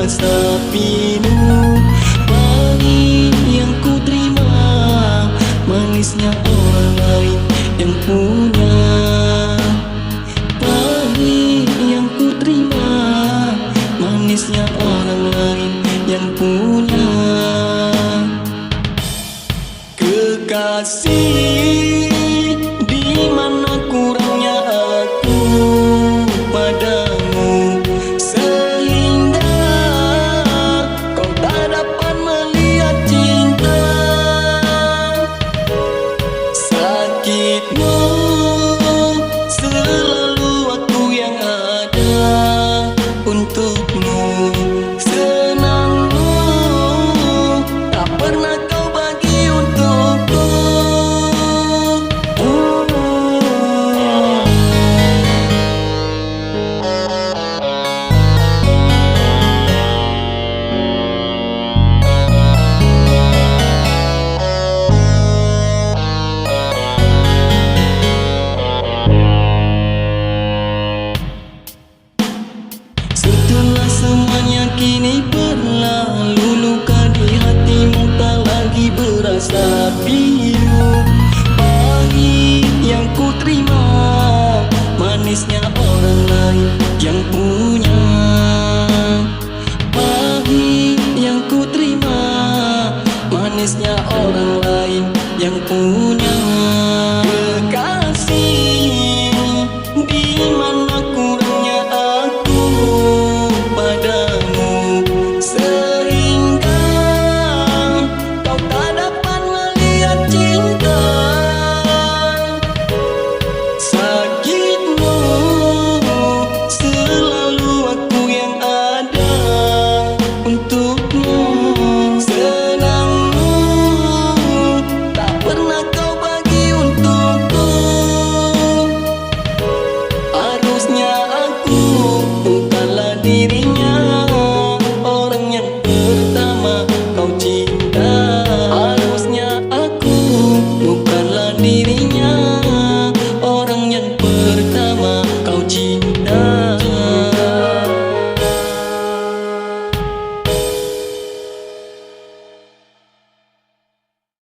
resapimu. Pahit yang ku terima, manisnya orang lain yang punya. Pahit yang ku terima, manisnya orang lain yang punya. Kekasih, di mana kurangnya aku padamu, sehingga kau tak dapat melihat cinta. Sakitmu selalu aku yang ada untukmu. Senangmu tak pernah kau bagi untukku. Setelah semuanya kini